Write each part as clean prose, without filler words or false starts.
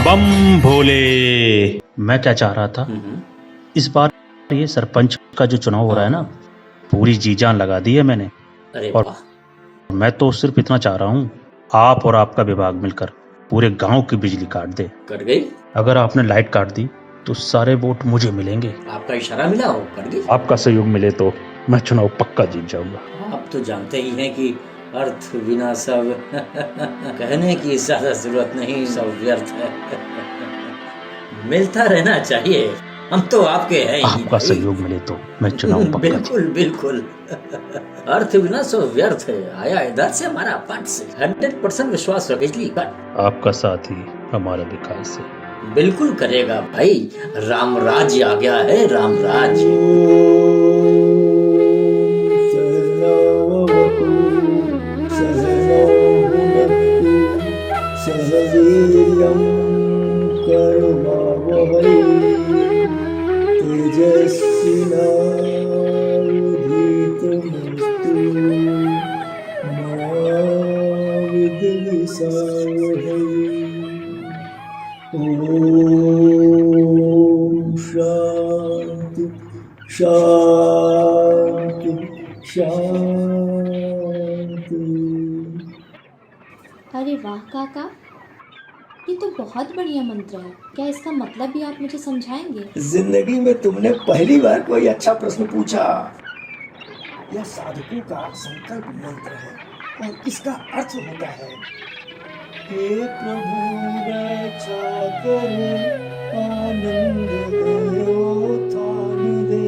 बम भोले। मैं क्या चाह रहा था, इस बार ये सरपंच का जो चुनाव हो रहा है ना, पूरी जी जान लगा दी है मैंने। अरे और वाह, मैं तो सिर्फ इतना चाह रहा हूँ, आप और आपका विभाग मिलकर पूरे गांव की बिजली काट दे। कट गई। अगर आपने लाइट काट दी तो सारे वोट मुझे मिलेंगे। आपका इशारा मिला हो, कट गई। आपका सहयोग मिले तो मैं चुनाव पक्का जीत जाऊंगा। आप तो जानते ही हैं कि अर्थ बिना सब कहने की ज्यादा जरूरत नहीं, सब व्यर्थ है। मिलता रहना चाहिए, हम तो आपके हैं ही आपका भाई। सहयोग मिले तो मैं चुनाव पक्का बिल्कुल बिल्कुल। अर्थ बिना सब व्यर्थ है, आया इधर से हमारा पट से 100% विश्वास रख बिजली का आपका साथ ही हमारा विकास है। बिल्कुल करेगा भाई। राम राज्य आ गया है, राम राज्य। सहवीर्यं कर्मवहै तेजस्विनावधीतमस्तु मा विद्विषावहै। ओम शांति शांति शांति। अरे वाह काका, ये तो बहुत बढ़िया मंत्र है। क्या इसका मतलब भी आप मुझे समझाएंगे? जिंदगी में तुमने पहली बार कोई अच्छा प्रश्न पूछा। यह साधकों का संकल्प मंत्र है और इसका अर्थ होता है, हे प्रभु रक्षा करो, आनंद दो थान दे,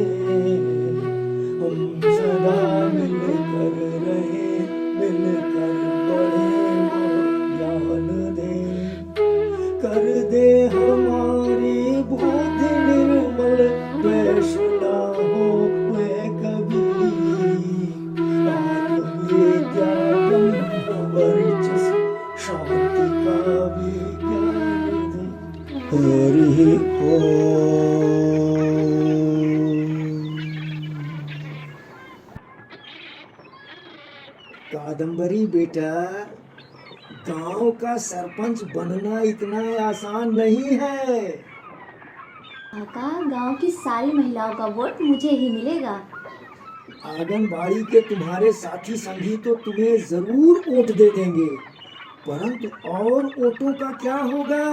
हम सदा मिलकर रहे, मिलकर बढ़े वो ज्ञान दे, कर दे हमारी बुद्धि निर्मल, द्वेष ना हो वे कभी, आत्मविद्या ब्रह्म वर्चस्व शांति का विज्ञान दे। हरि कादम्बरी बेटा, गांव का सरपंच बनना इतना आसान नहीं है। काका, गांव की सारी महिलाओं का वोट मुझे ही मिलेगा। आंगनबाड़ी के तुम्हारे साथी संगी तो तुम्हें जरूर वोट दे देंगे, परंतु और वोटों का क्या होगा?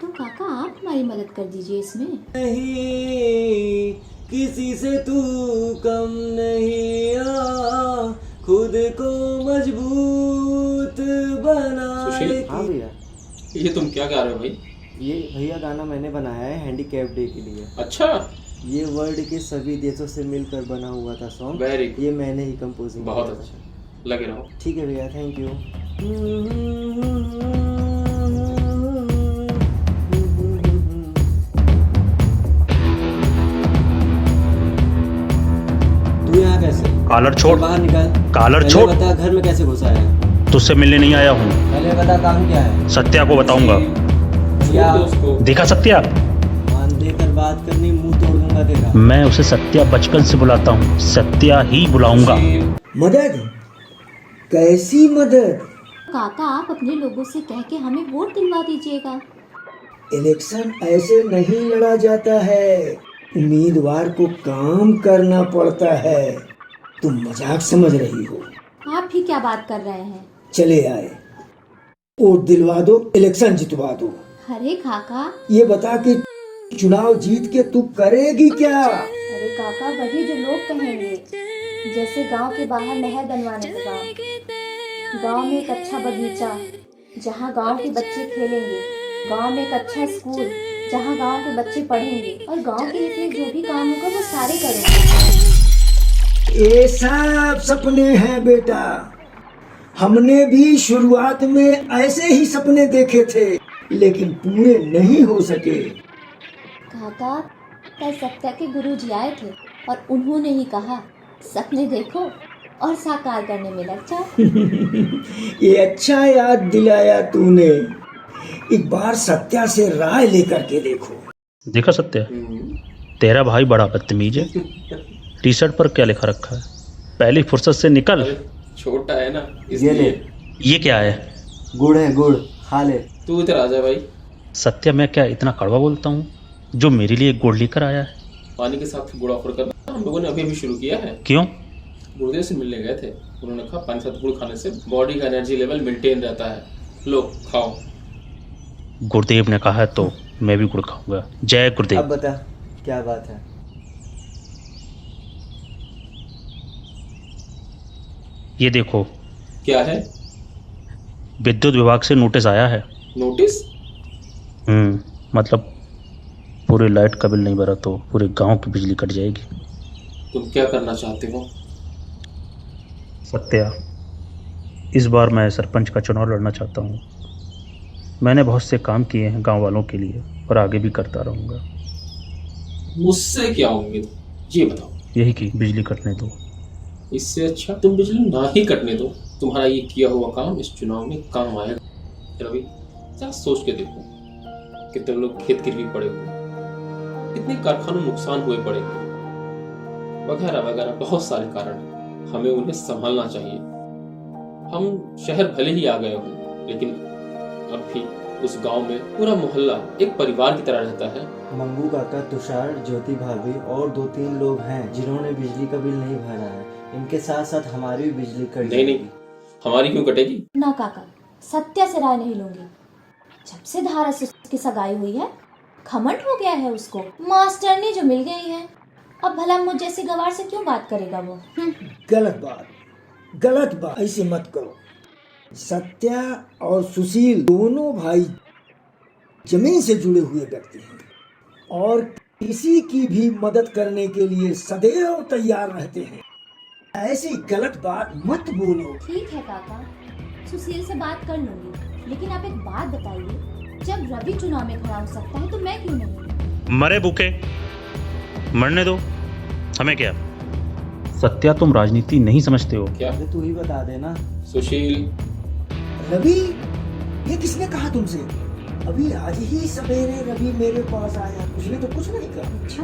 तो काका, आप हमारी मदद कर दीजिए इसमें। नहीं, किसी से तू कम नहीं, आ खुद को मजबूत बना। सुशील, हाँ भैया, ये तुम क्या गा रहे हो भाई? ये भैया गाना मैंने बनाया है हैंडीकैप डे के लिए। अच्छा, ये वर्ल्ड के सभी देशों से मिलकर बना हुआ था सॉन्ग। वेरी गुड, ये मैंने ही कंपोजिंग बहुत किया था। अच्छा, लगे रहो। ठीक है भैया, थैंक यू। तू यहाँ कैसे? कॉलर छोड़, बाहर निकल। कॉलर पहले छोड़। बता घर में कैसे घुसा है? तुझसे मिलने नहीं आया हूँ, पहले बता काम क्या है? सत्या को बताऊंगा। क्या? छोड़ दो उसको। देखा सत्या? मान देकर बात करनी, मुंह तोड़ दूंगा तेरा। मैं उसे सत्या बचपन से बुलाता हूँ, सत्या ही बुलाऊंगा। सुशील, मदद? कैसी मदद? काका, आप अपने लोगों से कह के हमें वोट दिलवा दीजिएगा। इलेक्शन ऐसे नहीं लड़ा जाता है, उम्मीदवार को काम करना पड़ता है। तुम मजाक समझ रही हो? आप भी क्या बात कर रहे हैं? चले आए, वोट दिलवा दो, इलेक्शन जितवा दो। अरे काका, ये बता कि चुनाव जीत के तू करेगी क्या? अरे काका, वही जो लोग कहेंगे, जैसे गांव के बाहर नहर बनवाने का काम, गांव में एक अच्छा बगीचा जहां गांव के बच्चे खेलेंगे, गांव में एक अच्छा स्कूल जहां गांव के बच्चे पढ़ेंगे, और गांव के लिए जो भी काम होगा वो सारे करेंगे। ये सब सपने हैं बेटा, हमने भी शुरुआत में ऐसे ही सपने देखे थे, लेकिन पूरे नहीं हो सके। काका, कल सत्या के गुरुजी आए थे और उन्होंने ही कहा, सपने देखो और साकार करने में लग जाओ। ये अच्छा याद दिलाया तूने। एक बार सत्या से राय लेकर के देखो। देखा सत्या, तेरा भाई बड़ा बदतमीज है। टी शर्ट पर क्या लिखा रखा है? पहली फुर्सत से निकल। छोटा है ना ये ले, इसलिए। ये क्या है? गुड़ है, गुड़ खा ले। तू इधर आ जा भाई। सत्या, मैं क्या इतना कड़वा बोलता हूँ जो मेरे लिए गुड़ लेकर आया है? पानी के साथ गुड़ ऑफर करना हम लोगों ने अभी शुरू किया है। क्यों? गुरुदेव से मिलने गए थे, उन्होंने कहा पानी के साथ गुड़ खाने से बॉडी का एनर्जी लेवल मेंटेन रहता है। लो खाओ। गुरुदेव ने कहा है तो मैं भी गुड़ खाऊंगा। जय अब गुरुदेव। बता क्या बात है। ये देखो, क्या है? विद्युत विभाग से नोटिस आया है। नोटिस? मतलब पूरे लाइट का बिल नहीं भरा तो पूरे गांव की बिजली कट जाएगी। तुम क्या करना चाहते हो? सत्या, इस बार मैं सरपंच का चुनाव लड़ना चाहता हूँ। मैंने बहुत से काम किए हैं गांव वालों के लिए और आगे भी करता रहूँगा। मुझसे क्या उम्मीद, ये बताओ। यही कि बिजली कटने दो। इससे अच्छा तुम बिजली ना ही कटने दो। तुम्हारा ये किया हुआ काम इस चुनाव में काम आएगा। रवि, जरा सोच के देखो, कितने लोग खेत गिरवी पड़े हुए, कितने कारखानों नुकसान हुए पड़े हुए, वगैरह वगैरह बहुत सारे कारण हैं। हमें उन्हें संभालना चाहिए। हम शहर भले ही आ गए हों, लेकिन अब भी उस गांव में पूरा मोहल्ला एक परिवार की तरह रहता है। मंगू काका, तुषार, ज्योति भाभी और 2-3 लोग हैं जिन्होंने बिजली का बिल नहीं भरा है। इनके साथ साथ हमारी भी बिजली कट नहीं नहीं, हमारी क्यों कटेगी? ना काका, सत्या से राय नहीं लूंगी। जब से धारा से उसकी सगाई हुई है, घमंड हो गया है उसको। मास्टरनी जो मिल गई है, अब भला मुझ जैसी गवार से क्यों बात करेगा वो? गलत बात ऐसे मत करो। सत्या और सुशील दोनों भाई जमीन से जुड़े हुए व्यक्ति हैं और किसी की भी मदद करने के लिए सदैव तैयार रहते हैं। ऐसी गलत बात मत बोलो। ठीक है काका, सुशील से बात कर लूंगी, लेकिन आप एक बात बताइए, जब रवि चुनाव में खड़ा हो सकता है तो मैं क्यों नहीं? मरे भूखे, मरने दो, हमें क्या। सत्या, तुम राजनीति नहीं समझते हो। क्या? अरे तू ही बता देना। सुशील, रवि, ये किसने कहा तुमसे? अभी आज ही सवेरे रवि मेरे पास आया, उसने तो कुछ नहीं कहा। अच्छा,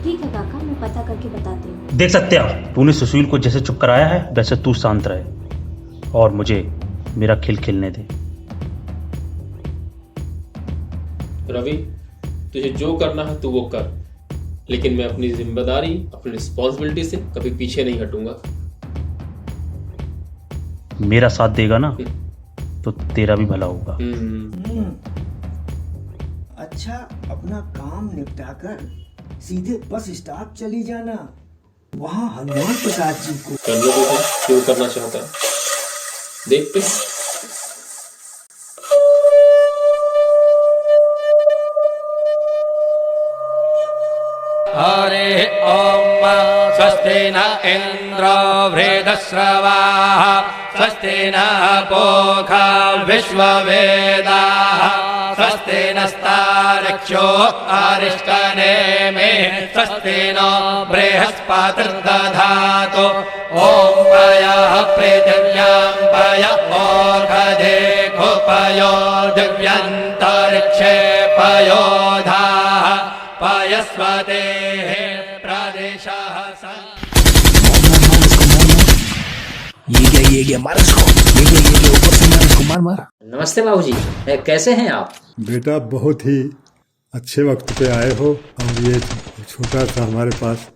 ठीक है काका, मैं पता करके बताती हूँ। देख सत्या, तूने सुशील को जैसे चुप कराया है वैसे तू शांत रहे और मुझे मेरा खेल खेलने दे। रवि, तुझे जो करना है तू वो कर, लेकिन मैं अपनी जिम्मेदारी, अपनी रिस्पॉन्सिबिलिटी से कभी पीछे नहीं हटूंगा। मेरा साथ देगा ना तो तेरा भी भला होगा। अच्छा, अपना काम निपटाकर सीधे बस स्टॉप चली जाना, वहाँ हनुमान प्रसाद जी को। कर लो बेटा, क्यों करना चाहता है, देखते। हरे ओम स्वस्ति न इंद्रो वृद्धश्रवाः स्वस्ति न पूषा विश्ववेदाः स्वस्ति नस्तार्क्ष्यो अरिष्टनेमिः स्वस्ति नो बृहस्पतिर्दधातु। ॐ पयः पृथिव्यां पय ओषधे खुपयो दिव्यन्तरिक्षे पयोधाः पयस्वतेः प्रदेशः ये गया मार इसको, ये गया ऊपर से मार इसको, मार। नमस्ते बाबूजी, कैसे हैं आप? बेटा, बहुत ही अच्छे वक्त पे आए हो और ये छोटा सा हमारे पास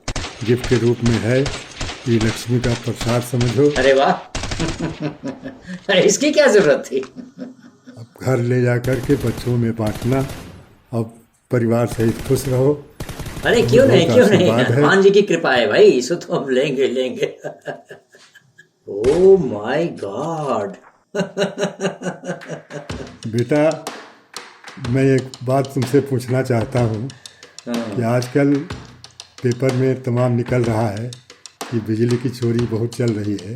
गिफ्ट के रूप में है, ये लक्ष्मी का प्रसाद समझो। अरे वाह अरे इसकी क्या जरूरत थी? अब घर ले जा कर के बच्चों में बांटना, अब परिवार सहित खुश रहो। अरे क्यों नहीं, क्यों नहीं, आशीर्वाद है। हनुमान जी की कृपा है भाई, इसको तो हम लेंगे ओह माय गॉड बेटा, मैं एक बात तुमसे पूछना चाहता हूँ कि आजकल पेपर में तमाम निकल रहा है कि बिजली की चोरी बहुत चल रही है।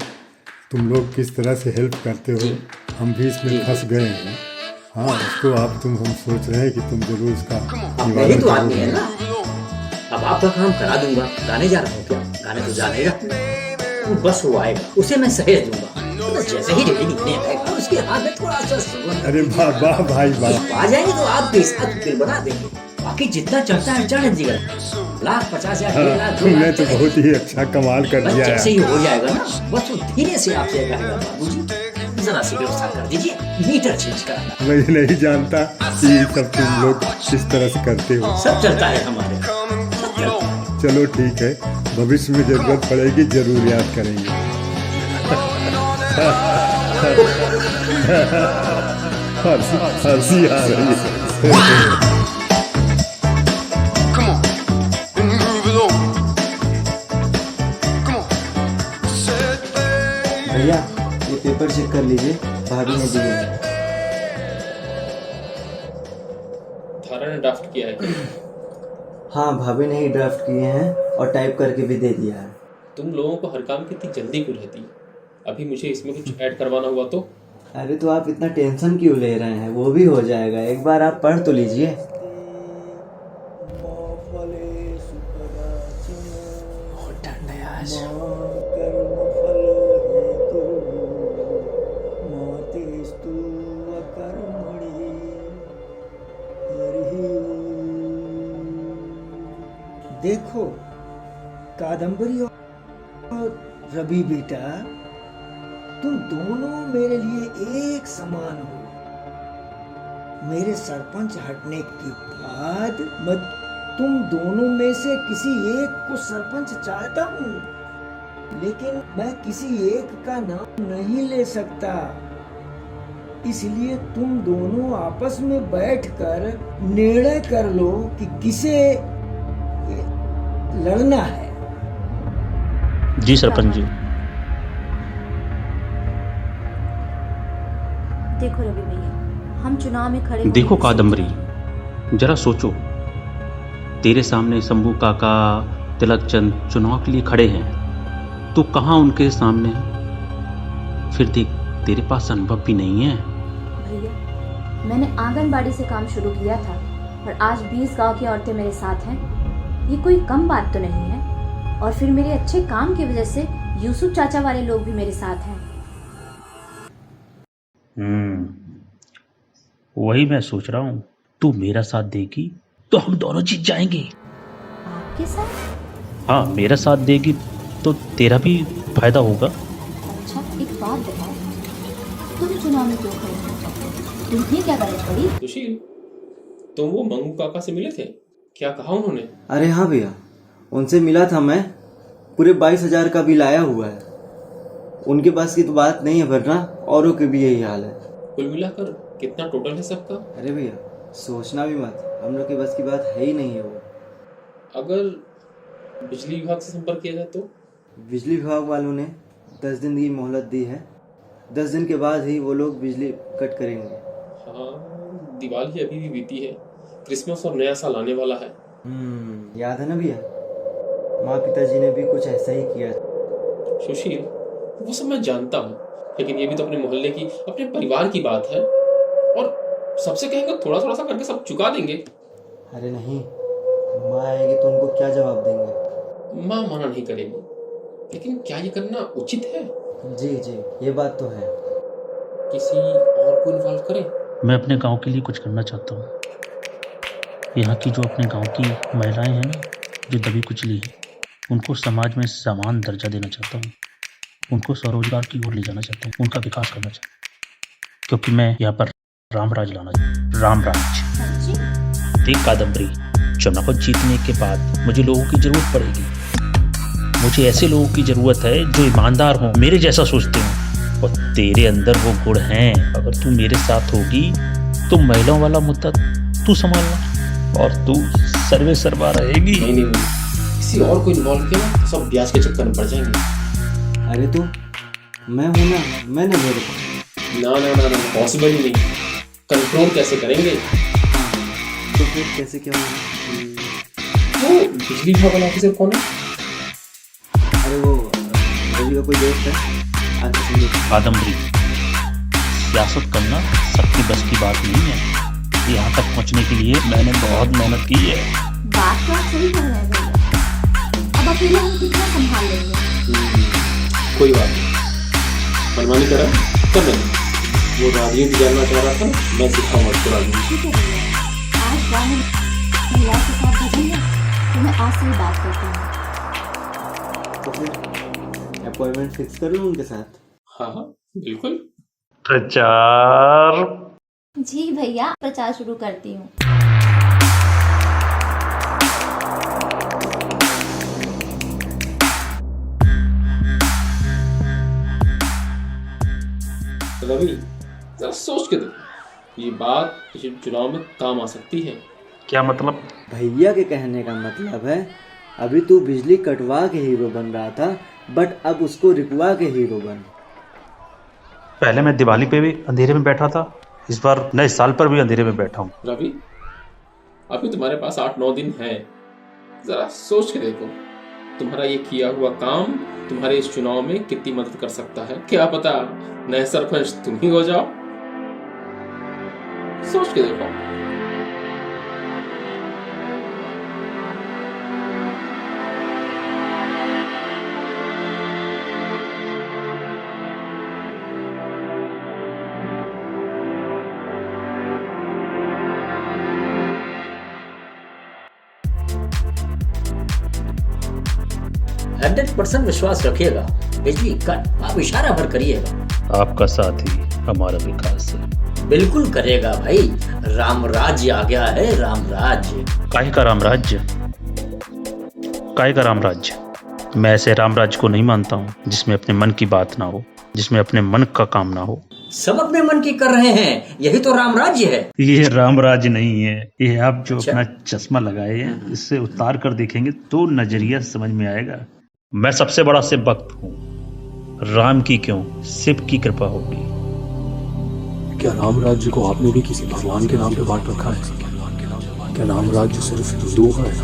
तुम लोग किस तरह से हेल्प करते हो, हम भी इसमें फंस गए हैं। हाँ, उसको आप हम सोच रहे हैं कि तुम जरूर इसका यही तो आदमी है करोगे। ना। अब आपका काम करा दूंगा। गाने जा रहा हूँ क्या? गाने तो जानेगा, बस वो आएगा, उसे मैं सहेज दूंगा। तो जैसे ही रेडी निकलने आएगा, उसके हाथ में थोड़ा सा सुगंध। अरे वाह वाह भाई वाह। आ जाएंगे तो आपके साथ बिल बना देंगे। बाकी जितना चलता है चढ़ दीजिएगा, 1,50,000 1 लाख 2 तुमने लाख तो बहुत ही अच्छा कमाल कर बस दिया जैसे है। ही हो जाएगा ना, बस वो धीरे से आपसे कहेगा बाबूजी जरा सी व्यवस्था कर दीजिए, मीटर चेंज कराना। मैं ये नहीं जानता कि ये सब तुम लोग किस तरह से करते हो। सब चलता है हमारे यहाँ, सब चलता है। चलो ठीक है, भविष्य में जरूरत पड़ेगी जरूर याद करेंगे। हंसी आ रही है। भैया ये पेपर चेक कर लीजिए, भाभी ने दिए हैं। धारा ने ड्राफ्ट किया है। हाँ भाभी ने ही ड्राफ्ट किए हैं और टाइप करके भी दे दिया है। तुम लोगों को हर काम की इतनी जल्दी क्यों रहती? अभी मुझे इसमें कुछ ऐड करवाना हुआ तो? अरे तो आप इतना टेंशन क्यों ले रहे हैं, वो भी हो जाएगा, एक बार आप पढ़ तो लीजिए। देखो कादम्बरी और रवि बेटा, तुम दोनों मेरे लिए एक समान हो। मेरे सरपंच हटने के बाद मैं तुम दोनों में से किसी एक को सरपंच चाहता हूँ, लेकिन मैं किसी एक का नाम नहीं ले सकता। इसलिए तुम दोनों आपस में बैठकर निर्णय कर लो कि किसे लड़ना है। जी सरपंच जी। देखो रवि भैया, हम चुनाव में खड़े होने देखो की कादम्बरी, जरा सोचो, तेरे सामने शंभू काका, तिलक चंद चुनाव के लिए खड़े हैं, तो कहाँ उनके सामने है? फिर देख, तेरे पास अनुभव भी नहीं है। भैया, मैंने आंगनबाड़ी से काम शुरू किया था और आज 20 गांव की औरतें मेरे साथ हैं। ये कोई कम बात तो नहीं है। और फिर मेरे अच्छे काम की वजह से यूसुफ चाचा वाले लोग भी मेरे साथ हैं। वही मैं सोच रहा हूँ, तू मेरा साथ देगी तो हम दोनों जीत जाएंगे। आपके साथ? हाँ, मेरा साथ देगी तो तेरा भी फायदा होगा। अच्छा, एक बात बताओ, तुम चुनाव में क्यों खड़े हो? तुम्हें क्या गरज पड़ी? सुशील, तुम वो मंगू काका से मिले थे? क्या कहा उन्होंने? अरे हाँ भैया, उनसे मिला था मैं, पूरे 22,000 का बिल आया हुआ है। उनके पास की तो बात नहीं है, वरना औरों के भी यही हाल है। कुल मिलाकर कितना टोटल है सबका? अरे भैया सोचना भी मत, हम लोग के बस की बात है ही नहीं है वो। अगर बिजली विभाग से संपर्क किया जाए तो? बिजली विभाग वालों ने 10 दिन की मोहलत दी है, 10 दिन के बाद ही वो लोग बिजली कट करेंगे। हाँ, दिवाली अभी भी बीती है, क्रिसमस और नया साल आने वाला है। याद है ना भैया, माँ पिताजी ने भी कुछ ऐसा ही किया। सुशील, वो सब मैं जानता हूँ, लेकिन ये भी तो अपने मोहल्ले की, अपने परिवार की बात है, और सबसे कहेंगे थोड़ा थोड़ा सा करके सब चुका देंगे। अरे नहीं, माँ आएगी तो उनको क्या जवाब देंगे? माँ मना नहीं करेगी, लेकिन क्या ये करना उचित है? जी जी, ये बात तो है। किसी और को इन्वॉल्व करें? मैं अपने गांव के लिए कुछ करना चाहता हूँ। यहाँ की जो अपने गांव की महिलाएं हैं ना, जो दबी कुचली है, उनको समाज में समान दर्जा देना चाहता हूँ। उनको स्वरोजगार की ओर ले जाना चाहता हूँ, उनका विकास करना चाहता हूँ, क्योंकि मैं यहाँ पर रामराज लाना चाहता हूँ। रामराज। देख कादम्बरी, चुनाव जीतने के बाद मुझे लोगों की जरूरत पड़ेगी। मुझे ऐसे लोगों की जरूरत है जो ईमानदार हों, मेरे जैसा सोचते हों, और तेरे अंदर वो गुण हैं। अगर तू मेरे साथ होगी तो महिलाओं वाला मुद्दा तू संभालना और तू सर्वे सर्वा रहेगी। नहीं, किसी और को इन्वॉल्व किया तो सब ब्याज के चक्कर में पड़ जाएंगे। अरे तो मैं हूं ना, मैंने मेरे को। ना, पॉसिबल ही नहीं। कंट्रोल कैसे करेंगे? तो फिर कैसे क्या होगा? वो बिजली विभाग वाला ऑफिसर कौन है? अरे वो रवि का कोई दोस्त है। कादम्बरी, सियासत करना सबकी बस की बात नहीं है। यहाँ तक पहुँचने के लिए मैंने बहुत मेहनत की है। बात तो आप सही कर रहे हैं भैया, अब अकेले हम कितना संभाल लेंगे? कोई बात नहीं, मनमानी करा कर लेंगे। वो राजीव भी जानना चाह रहा था, मैं सिखाऊंगा उसको राजीव। ठीक है भैया, आज गाँव में महिलाओं के साथ भेजेंगे तो मैं आज से ही बात करती हूँ। तो फिर अपॉइंटमेंट फिक्स कर लो उनके साथ। हाँ, बिल्कुल। प्रचार। जी भैया, प्रचार शुरू करती हूँ। रवि, जरा सोच के देखो, ये बात पिछले चुनाव में काम आ सकती है। क्या मतलब? भैया के कहने का मतलब है अभी तू बिजली कटवा के हीरो बन रहा था, बट अब उसको रिकवा के हीरो बन। पहले मैं दिवाली पे भी अंधेरे में बैठा था, इस बार नए साल पर भी अंधेरे में बैठा हूँ। रवि, अभी तुम्हारे पास 8-9 दिन है, जरा सोच के देखो, तुम्हारा ये किया हुआ काम तुम्हारे इस चुनाव में कितनी मदद कर सकता है। क्या पता नए सरपंच तुम ही हो जाओ। सोच के देखो। हंड्रेड 100% विश्वास रखिएगा। बिजली कट आप इशारा भर करिएगा। आपका साथ ही हमारा विकास है। बिल्कुल करेगा भाई। राम राज्य आ गया है, राम राज्य। काहे का राम राज्य? काहे का राम राज्य? मैं ऐसे राम राज्य को नहीं मानता हूँ जिसमें अपने मन की बात ना हो, जिसमें अपने मन का काम ना हो। सब अपने मन की कर रहे हैं, यही तो राम राज्य है। ये राम राज्य नहीं है, ये आप जो अपना चश्मा लगाए हैं इससे उतार कर देखेंगे तो नजरिया समझ में आएगा। मैं सबसे बड़ा शिव भक्त हूँ। राम की क्यों, शिव की कृपा होगी। क्या राम राज्य को आपने भी किसी भगवान के नाम पे बांट रखा है? क्या राम राज्य सिर्फ हिंदुओं का है?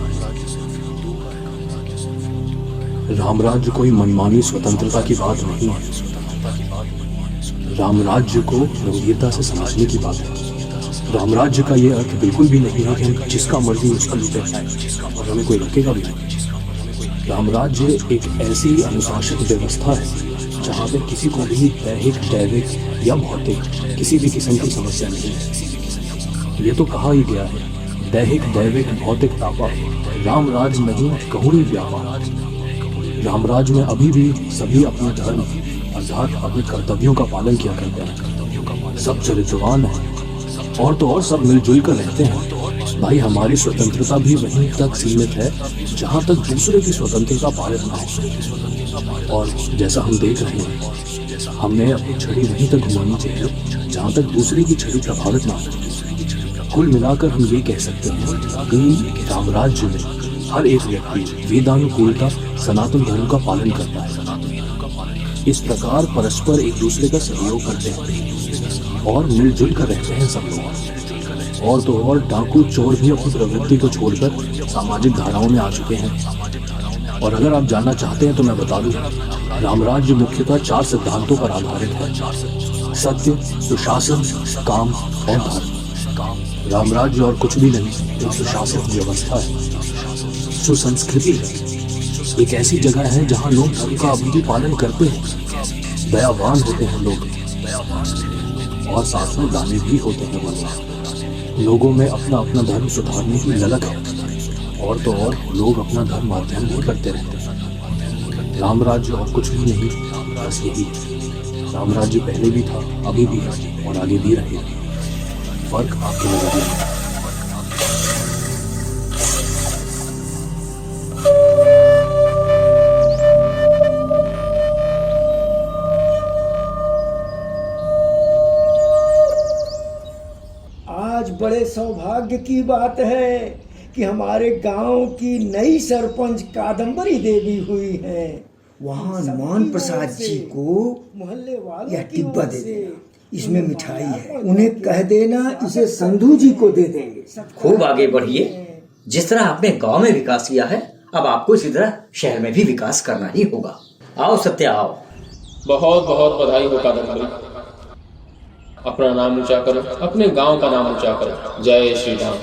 राम राज्य कोई मनमानी स्वतंत्रता की बात नहीं है। राम राज्य को गंभीरता से समझने की बात है। राम राज्य का ये अर्थ बिल्कुल भी नहीं है कि हम जिसका मर्जी उसका लूटे जाए और हमें कोई रोकेगा भी नहीं। राम राज्य एक ऐसी अनुशासित व्यवस्था है जहाँ पे किसी को भी दैहिक, दैविक या भौतिक किसी भी किस्म की समस्या नहीं है। ये तो कहा ही गया है, दैहिक, दैविक, भौतिक तापा राम राज्य नहीं कहूँ ही व्यापार। राम राज्य में अभी भी सभी अपने धर्म अर्थात अपने कर्तव्यों का पालन किया करते हैं। सब चरित्रवान है और तो और सब मिलजुल कर रहते हैं। भाई हमारी स्वतंत्रता भी वहीं तक सीमित है जहाँ तक दूसरे की स्वतंत्रता पारित ना हो। और जैसा हम देख रहे हैं, हमें अपनी छड़ी वहीं तक घुमानी चाहिए जहाँ तक दूसरे की छड़ी प्रभावित ना हो। कुल मिलाकर हम ये कह सकते हैं कि राम राज्य में हर एक व्यक्ति वेदानुकूलता सनातन धर्म का पालन करता है। इस प्रकार परस्पर एक दूसरे का सहयोग करते हैं और मिलजुल कर रहते हैं सब लोग। और तो और डाकू चोर भी अपनी प्रवृत्ति को छोड़कर सामाजिक धाराओं में आ चुके हैं। और अगर आप जानना चाहते हैं तो मैं बता दूं, राम राज्य मुख्यतः 4 सिद्धांतों पर आधारित है: सत्य, सुशासन, काम और धर्म। राम राज्य और कुछ भी नहीं, एक सुशासित व्यवस्था है, सुसंस्कृति है। एक ऐसी जगह है जहाँ लोग धर्म का अभी भी पालन करते हैं, दयावान होते हैं लोग और साथ में दानी भी होते हैं। लोगों में अपना अपना धर्म सुधारने की ललक है और तो और लोग अपना धर्म अध्ययन भी करते रहते हैं। राम राज्य और कुछ भी नहीं, बस यही है। राम राज्य पहले भी था, अभी भी है और आगे भी रहेगा। फर्क आपके नजरिए में। आज बड़े सौभाग्य की बात है कि हमारे गांव की नई सरपंच कादम्बरी देवी हुई है। वहाँ हनुमान प्रसाद जी को मोहल्ले वालों यह डिब्बा दे देना, इसमें मिठाई है। उन्हें कह देना इसे संधू जी को दे देंगे। खूब आगे बढ़िए। जिस तरह आपने गांव में विकास किया है, अब आपको इसी तरह शहर में भी विकास करना ही होगा। आओ सत्या, आओ। बहुत बहुत बधाई हो कादम्बरी। अपना नाम ऊंचा करो, अपने गांव का नाम ऊंचा करो। जय श्री राम।